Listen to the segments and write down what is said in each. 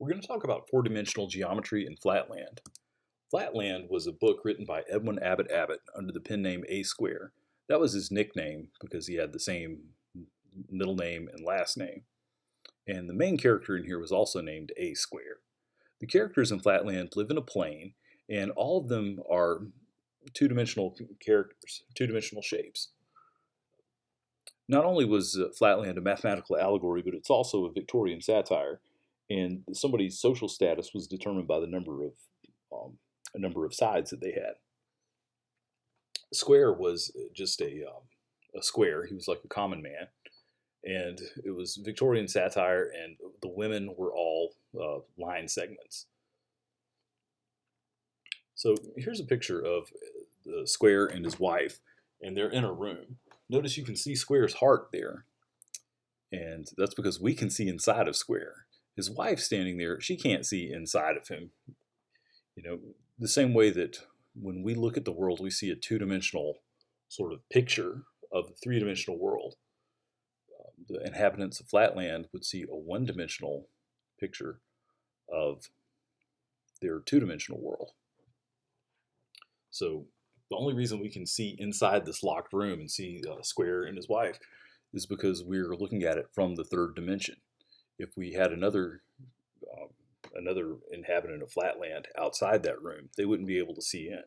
We're going to talk about four-dimensional geometry in Flatland. Flatland was a book written by Edwin Abbott under the pen name A Square. That was his nickname because he had the same middle name and last name. And the main character in here was also named A Square. The characters in Flatland live in a plane, and all of them are two-dimensional characters, two-dimensional shapes. Not only was Flatland a mathematical allegory, but it's also a Victorian satire, and somebody's social status was determined by the number of sides that they had. Square was just a square. He was like a common man, and it was Victorian satire, and the women were all line segments. So here's a picture of the Square and his wife, and they're in a room. Notice you can see Square's heart there, and that's because we can see inside of Square. His wife standing there, she can't see inside of him. You know, the same way that when we look at the world, we see a two-dimensional sort of picture of the three-dimensional world. The inhabitants of Flatland would see a one-dimensional picture of their two-dimensional world. So the only reason we can see inside this locked room and see Square and his wife is because we're looking at it from the third dimension. If we had another inhabitant of Flatland outside that room, they wouldn't be able to see in.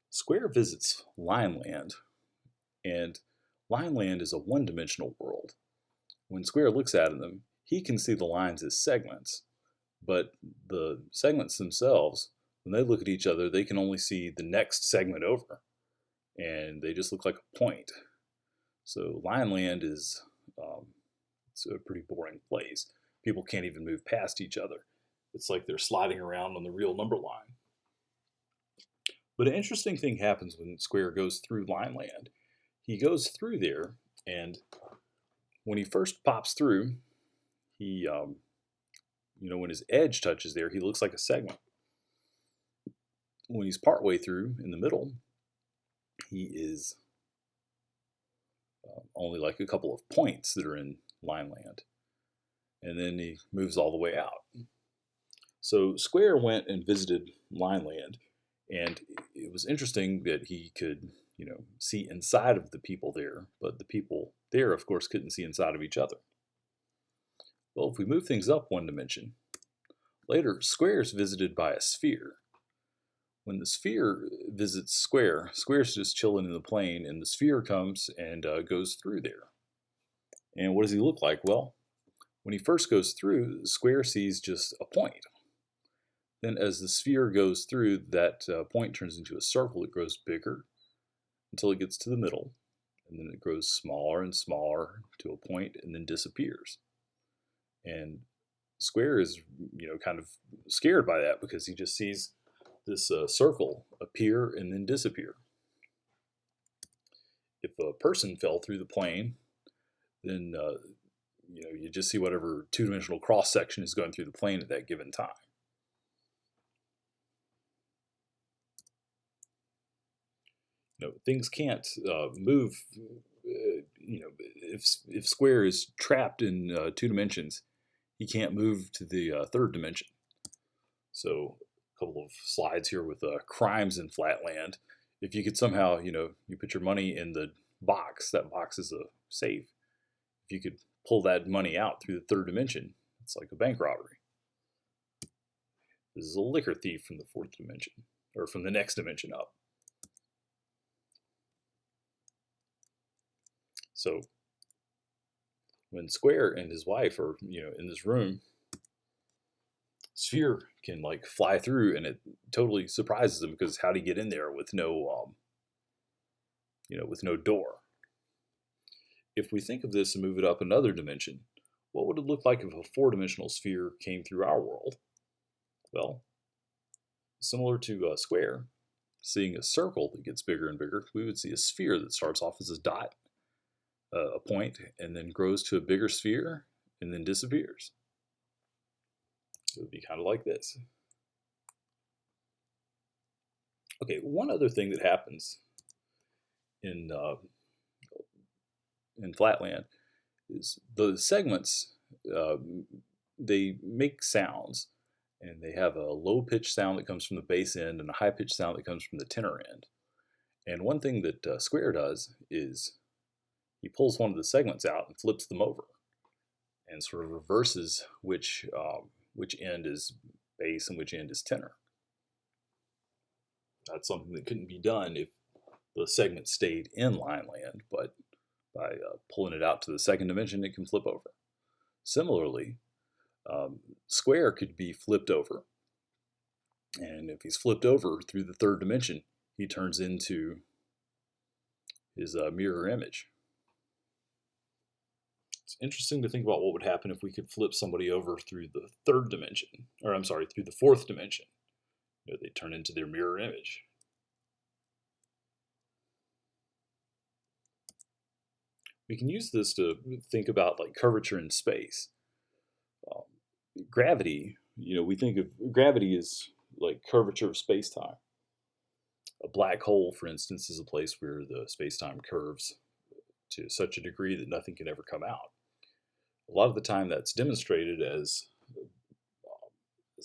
Square visits Lineland, and Lineland is a one-dimensional world. When Square looks at them, he can see the lines as segments, but the segments themselves, when they look at each other, they can only see the next segment over, and they just look like a point. So Lineland is it's a pretty boring place. People can't even move past each other. It's like they're sliding around on the real number line. But an interesting thing happens when Square goes through Lineland. He goes through there, and when he first pops through, he, when his edge touches there, he looks like a segment. When he's partway through, in the middle, he is only like a couple of points that are in Lineland. And then he moves all the way out. So Square went and visited Lineland, and it was interesting that he could, see inside of the people there, but the people there, of course, couldn't see inside of each other. Well, if we move things up one dimension, later Square is visited by a sphere. When the sphere visits Square, Square's just chilling in the plane, and the sphere comes and goes through there. And what does he look like? Well, when he first goes through, Square sees just a point. Then as the sphere goes through, that point turns into a circle. It grows bigger until it gets to the middle, and then it grows smaller and smaller to a point and then disappears. And Square is, kind of scared by that because he just sees this circle appear and then disappear. If a person fell through the plane, then you just see whatever two-dimensional cross-section is going through the plane at that given time. Things can't move. If Square is trapped in two dimensions, he can't move to the third dimension. So a couple of slides here with crimes in Flatland. If you could somehow, you put your money in the box, that box is a safe. If you could pull that money out through the third dimension, it's like a bank robbery. This is a liquor thief from the fourth dimension, or from the next dimension up. So when Square and his wife are, in this room, Sphere can like fly through, and it totally surprises them because how'd he get in there with no, with no door? If we think of this and move it up another dimension, what would it look like if a four-dimensional sphere came through our world? Well, similar to Square, seeing a circle that gets bigger and bigger, we would see a sphere that starts off as a dot, a point, and then grows to a bigger sphere and then disappears. It would be kind of like this. Okay, one other thing that happens in in flatland is the segments, they make sounds, and they have a low-pitched sound that comes from the bass end and a high-pitched sound that comes from the tenor end. And one thing that Square does is he pulls one of the segments out and flips them over and sort of reverses which end is bass and which end is tenor. That's something that couldn't be done if the segment stayed in line land, but by pulling it out to the second dimension, it can flip over. Similarly, Square could be flipped over, and if he's flipped over through the third dimension, he turns into his mirror image. It's interesting to think about what would happen if we could flip somebody over through the third dimension, or I'm sorry, through the fourth dimension. You know, they turn into their mirror image. We can use this to think about like curvature in space. Gravity, you know, we think of gravity as like curvature of space-time. A black hole, for instance, is a place where the space-time curves to such a degree that nothing can ever come out. A lot of the time that's demonstrated as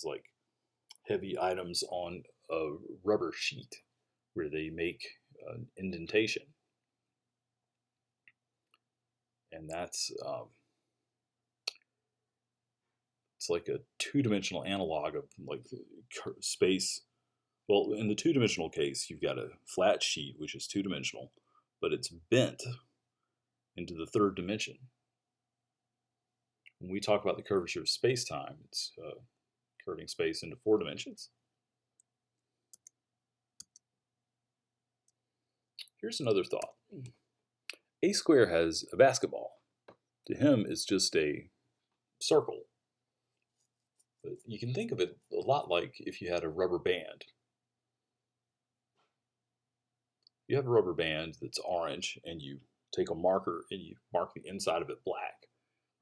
like heavy items on a rubber sheet where they make an indentation. And that's it's like a two-dimensional analog of like space. Well, in the two-dimensional case, you've got a flat sheet, which is two-dimensional, but it's bent into the third dimension. When we talk about the curvature of space-time, it's curving space into 4 dimensions. Here's another thought. A square has a basketball. To him, it's just a circle. But you can think of it a lot like if you had a rubber band. You have a rubber band that's orange, and you take a marker and you mark the inside of it black.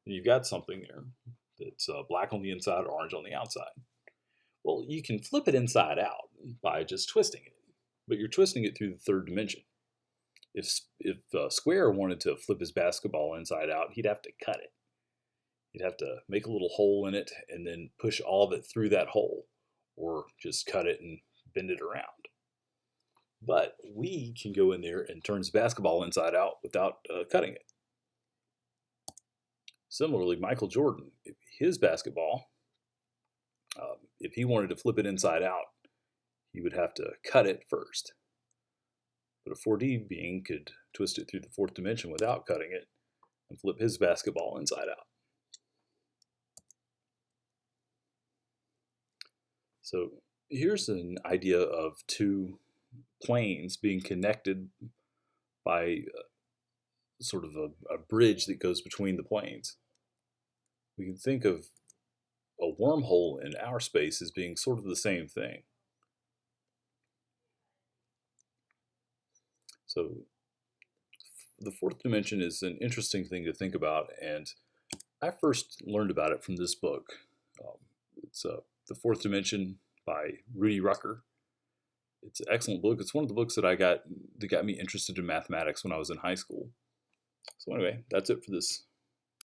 And you've got something there that's black on the inside, orange on the outside. Well, you can flip it inside out by just twisting it, but you're twisting it through the third dimension. If Square wanted to flip his basketball inside out, he'd have to cut it. He'd have to make a little hole in it and then push all of it through that hole, or just cut it and bend it around. But we can go in there and turn his basketball inside out without cutting it. Similarly, Michael Jordan, his basketball, if he wanted to flip it inside out, he would have to cut it first. But a 4D being could twist it through the fourth dimension without cutting it and flip his basketball inside out. So here's an idea of two planes being connected by sort of a bridge that goes between the planes. We can think of a wormhole in our space as being sort of the same thing. So the fourth dimension is an interesting thing to think about, and I first learned about it from this book. It's The Fourth Dimension by Rudy Rucker. It's an excellent book. It's one of the books that got me interested in mathematics when I was in high school. So anyway, that's it for this